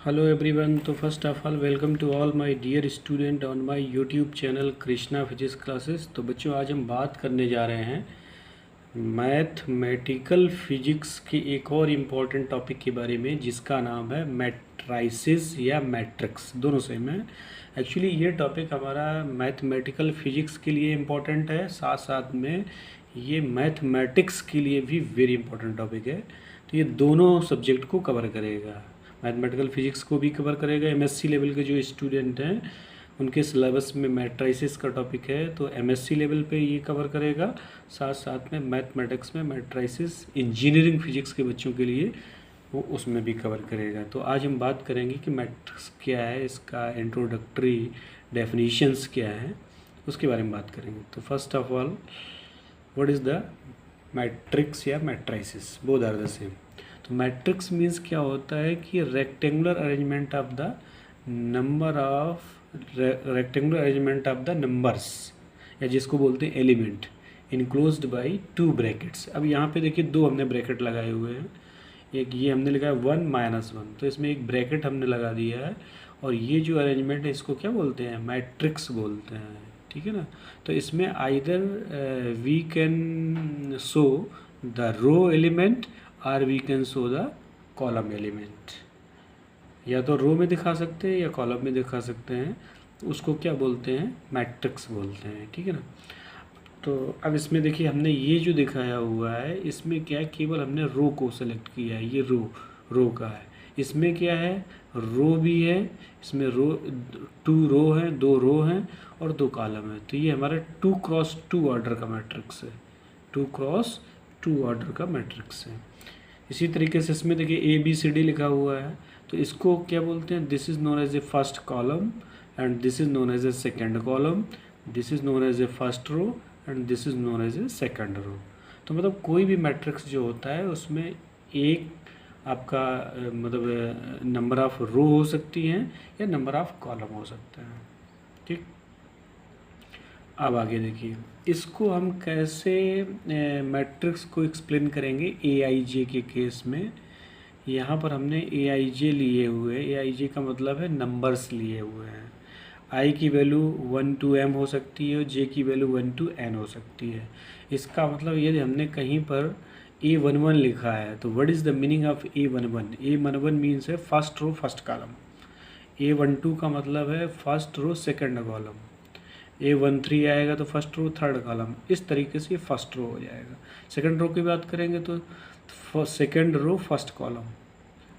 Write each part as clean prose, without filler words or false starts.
Hello everyone. तो first of all welcome to all my dear student on my YouTube channel Krishna physics classes. तो बच्चों, आज हम बात करने जा रहे हैं मैथमेटिकल फिजिक्स के एक और इम्पॉर्टेंट टॉपिक के बारे में, जिसका नाम है मैट्राइसिस या मैट्रिक्स। दोनों सेम है। एक्चुअली ये टॉपिक हमारा मैथमेटिकल फिजिक्स के लिए इम्पॉर्टेंट है, साथ साथ में ये मैथमेटिक्स के लिए भी वेरी इंपॉर्टेंट टॉपिक है। तो ये दोनों सब्जेक्ट को कवर करेगा। मैथमेटिकल फिजिक्स को भी कवर करेगा। एमएससी लेवल के जो स्टूडेंट हैं उनके सिलेबस में मैट्राइसिस का टॉपिक है, तो एमएससी लेवल पे ये कवर करेगा। साथ साथ में मैथमेटिक्स में मैट्राइसिस इंजीनियरिंग फिजिक्स के बच्चों के लिए वो उसमें भी कवर करेगा। तो आज हम बात करेंगे कि मैट्रिक्स क्या है, इसका इंट्रोडक्टरी डेफिनेशंस क्या है, उसके बारे में बात करेंगे। तो first of all, what is the matrix या matrices? Both are the same. तो मैट्रिक्स मीन्स क्या होता है कि rectangular arrangement of the number of rectangular arrangement of the numbers, या जिसको बोलते हैं element, enclosed by two brackets. अब यहाँ पे देखिए दो हमने ब्रैकेट लगाए हुए हैं। एक ये हमने लिखा है 1 - 1, तो इसमें एक ब्रैकेट हमने लगा दिया है। और ये जो अरेंजमेंट है इसको क्या बोलते हैं? मैट्रिक्स बोलते हैं। ठीक है ना। तो इसमें either we can show the row element और we can show the column element. या तो रो में दिखा सकते हैं या कॉलम में दिखा सकते हैं। उसको क्या बोलते हैं? मैट्रिक्स बोलते हैं। ठीक है ना। तो अब इसमें देखिए हमने ये जो दिखाया हुआ है इसमें क्या है, केवल हमने रो को सेलेक्ट किया है। ये रो का है। इसमें क्या है? रो भी है। इसमें रो 2 रो हैं, 2 रो हैं और 2 कॉलम है। तो ये हमारा 2x2 ऑर्डर का मैट्रिक्स है। 2x2 ऑर्डर का मैट्रिक्स है। इसी तरीके से इसमें देखिए ABCD लिखा हुआ है, तो इसको क्या बोलते हैं? This is known as a first column and this is known as a second column, this is known as a first row and this is known as a second row. तो मतलब कोई भी मैट्रिक्स जो होता है उसमें एक आपका मतलब नंबर ऑफ रो हो सकती हैं या नंबर ऑफ कॉलम हो सकते हैं। ठीक। अब आगे देखिए इसको हम कैसे मैट्रिक्स को एक्सप्लेन करेंगे AIJ के केस में। यहाँ पर हमने AIJ लिए हुए, AIJ का मतलब है नंबर्स लिए हुए हैं। I की वैल्यू 1 to M हो सकती है और J की वैल्यू 1 to N हो सकती है। इसका मतलब यदि हमने कहीं पर A11 लिखा है तो what is the meaning of A11? A11 means है first row first column. A12 का मतलब है फर्स्ट रो सेकंड कॉलम। A13 आएगा तो फर्स्ट रो थर्ड कॉलम। इस तरीके से फर्स्ट रो हो जाएगा। सेकंड रो की बात करेंगे तो second row first column,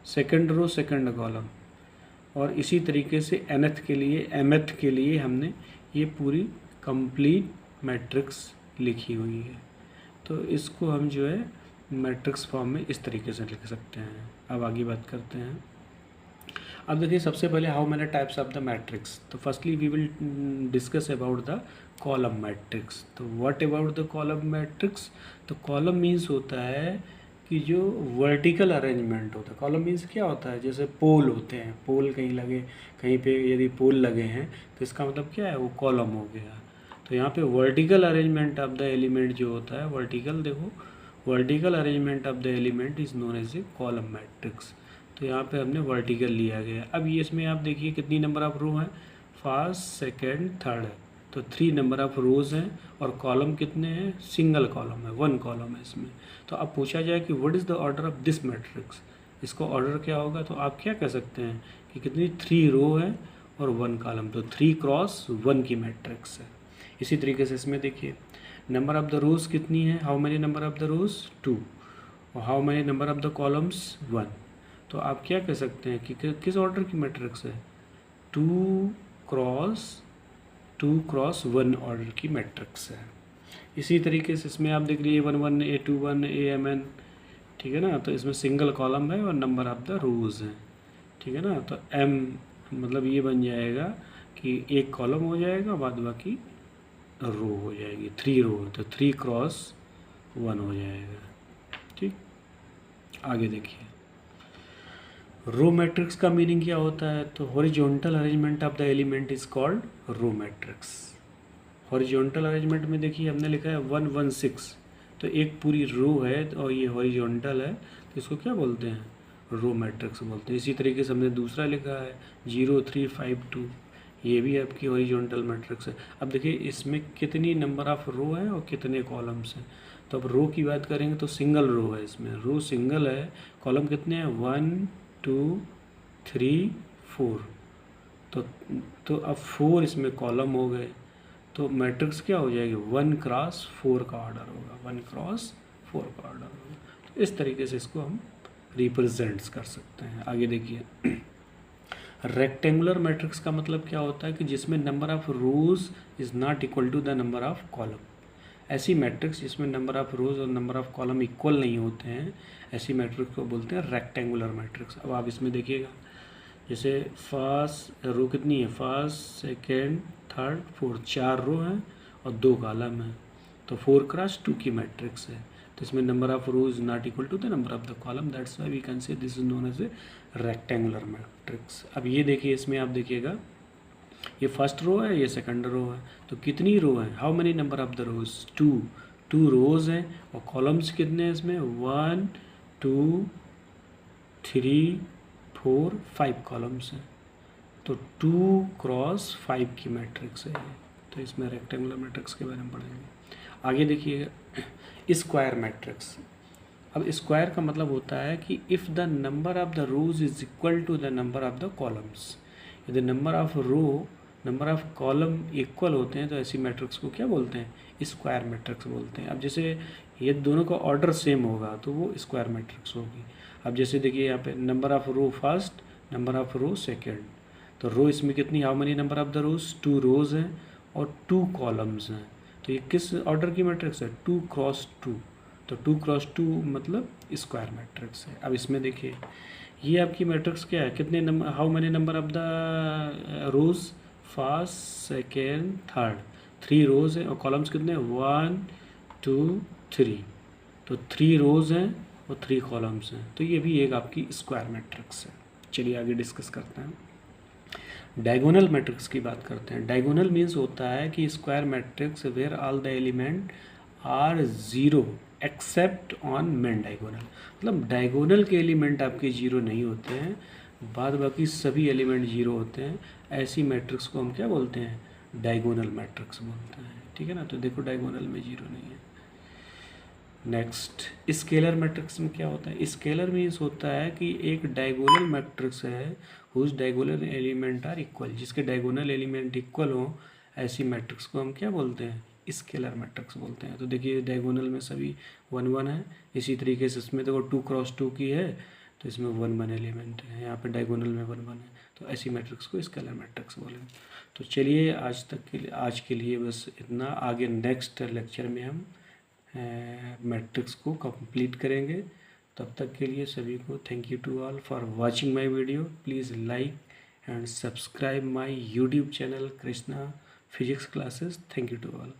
second row second column. और इसी तरीके से nth के लिए mth के लिए हमने ये पूरी कंप्लीट मैट्रिक्स लिखी हुई है। तो इसको हम जो है मैट्रिक्स फॉर्म में इस तरीके से लिख सकते हैं। अब आगे बात करते हैं। अब देखिए सबसे पहले how many types of the matrix. तो firstly we will discuss about the column matrix. तो what about the column matrix? तो कॉलम मीन्स होता है कि जो वर्टिकल अरेंजमेंट होता है। कॉलम मीन्स क्या होता है? जैसे पोल होते हैं, पोल कहीं लगे, कहीं पे यदि पोल लगे हैं तो इसका मतलब क्या है? वो कॉलम हो गया। तो यहाँ पे vertical arrangement of the element जो होता है, वर्टिकल देखो, vertical arrangement of the element is known as a column matrix. तो यहाँ पे हमने वर्टिकल लिया गया। अब ये इसमें आप देखिए कितनी नंबर ऑफ रो हैं? फर्स्ट सेकंड थर्ड है, तो 3 नंबर ऑफ रोज़ हैं। और कॉलम कितने हैं? सिंगल कॉलम है, 1 कॉलम है इसमें। तो अब पूछा जाए कि what is the order of this matrix, इसको ऑर्डर क्या होगा? तो आप क्या कह सकते हैं कि कितनी 3 रो है और 1 कॉलम, तो 3x1 की मैट्रिक्स है। इसी तरीके से इसमें देखिए नंबर ऑफ द रोज़ कितनी है? How many number of the rows? 2। और how many number of the columns? 1। तो आप क्या कह सकते हैं कि किस ऑर्डर की मैट्रिक्स है? 2x1 ऑर्डर की मैट्रिक्स है। इसी तरीके से इसमें आप देख लीजिए A11 A21 AMN। ठीक है ना। तो इसमें सिंगल कॉलम है और नंबर ऑफ द रोज़ हैं। ठीक है ना। तो M मतलब ये बन जाएगा कि एक कॉलम हो जाएगा, बाद बाकी रो हो जाएगी। 3 रो, तो 3x1 हो जाएगा। ठीक। आगे देखिए रो मैट्रिक्स का मीनिंग क्या होता है? तो horizontal arrangement of the element is called row matrix. Horizontal arrangement में देखिए हमने लिखा है 1 1 6, तो एक पूरी रो है और ये हॉरिजॉन्टल है, तो इसको क्या बोलते हैं? रो मैट्रिक्स बोलते हैं। इसी तरीके से हमने दूसरा लिखा है 0 3 5 2, ये भी आपकी हॉरिजॉन्टल मैट्रिक्स है। अब देखिए इसमें कितनी नंबर ऑफ रो है और कितने कॉलम्स हैं। तो अब रो की बात करेंगे तो सिंगल रो है, इसमें रो सिंगल है। कॉलम कितने हैं 1 2 3 4। तो अब 4 इसमें कॉलम हो गए, तो मैट्रिक्स क्या हो जाएगी 1x4 का ऑर्डर होगा, 1x4 का ऑर्डर होगा। तो इस तरीके से इसको हम रिप्रेजेंट्स कर सकते हैं। आगे देखिए रेक्टेंगुलर मैट्रिक्स का मतलब क्या होता है कि जिसमें number of rows is not equal to the number of column. ऐसी मैट्रिक्स जिसमें नंबर ऑफ रोज और नंबर ऑफ कॉलम इक्वल नहीं होते हैं, ऐसी मैट्रिक्स को बोलते हैं रेक्टेंगुलर मैट्रिक्स। अब आप इसमें देखिएगा जैसे फर्स्ट रो कितनी है, फर्स्ट सेकेंड थर्ड फोर्थ, 4 रो हैं और 2 कॉलम हैं, तो 4x2 की मैट्रिक्स है। तो इसमें number of row is not equal to the number of the column, that's why we can say this is known as a rectangular matrix. अब ये देखिए इसमें आप देखिएगा ये फर्स्ट रो है, ये सेकंड रो है, तो कितनी रो है, how many number of the rows, 2 rows हैं और कॉलम्स कितने हैं इसमें 1 2 3 4 5 कॉलम्स हैं। तो 2x5 की मैट्रिक्स है ये। तो इसमें रेक्टेंगुलर मैट्रिक्स के बारे में पढ़ेंगे। आगे देखिएगा स्क्वायर मैट्रिक्स। अब स्क्वायर का मतलब होता है कि if the number of the rows is equal to the number of the columns, यदि number of row number of column equal होते हैं तो ऐसी मैट्रिक्स को क्या बोलते हैं, स्क्वायर मैट्रिक्स बोलते हैं। अब जैसे ये दोनों का ऑर्डर सेम होगा तो वो स्क्वायर मैट्रिक्स होगी। अब जैसे देखिए यहाँ पे number of row first, number of row second, तो रो इसमें कितनी, how many number of the rows, 2 rows हैं और 2 कॉलम्स हैं। तो ये किस ऑर्डर की मैट्रिक्स है, 2x2। तो 2x2 मतलब स्क्वायर मैट्रिक्स है। अब इसमें देखिए ये आपकी मैट्रिक्स क्या है, कितने number, how many number of the rows, first second third, 3 rows हैं और कॉलम्स कितने 1 2 3, तो 3 रोज हैं और 3 कॉलम्स हैं। तो ये भी एक आपकी स्क्वायर मैट्रिक्स है। चलिए आगे डिस्कस करते हैं। डायगोनल मैट्रिक्स की बात करते हैं। डायगोनल मीन्स होता है कि square matrix where all the element are zero except on main diagonal. मतलब डायगोनल के एलिमेंट आपके जीरो नहीं होते हैं, बाद बाकी सभी एलिमेंट जीरो होते हैं। ऐसी मैट्रिक्स को हम क्या बोलते हैं, डायगोनल मैट्रिक्स बोलते हैं। ठीक है ना, तो देखो डायगोनल में जीरो नहीं है। नेक्स्ट स्केलर मैट्रिक्स में क्या होता है, स्केलर मीन्स होता है कि एक डायगोनल मैट्रिक्स है whose diagonal element are equal, जिसके डायगोनल एलिमेंट इक्वल हो, ऐसी मैट्रिक्स को हम क्या बोलते हैं, स्केलर मैट्रिक्स बोलते हैं। तो देखिए डायगोनल में सभी 1 1 है, इसी तरीके से इसमें देखो 2x2 की है तो इसमें 1 1 एलिमेंट है, यहाँ पे डायगोनल में 1 1 है, तो ऐसी मैट्रिक्स को स्केलर मैट्रिक्स बोलेंगे। तो चलिए आज के लिए बस इतना। आगे नेक्स्ट लेक्चर में हम मैट्रिक्स को कंप्लीट करेंगे। तब तक के लिए सभी को thank you to all for watching my video. Please like and subscribe my YouTube channel Krishna physics classes. Thank you to all.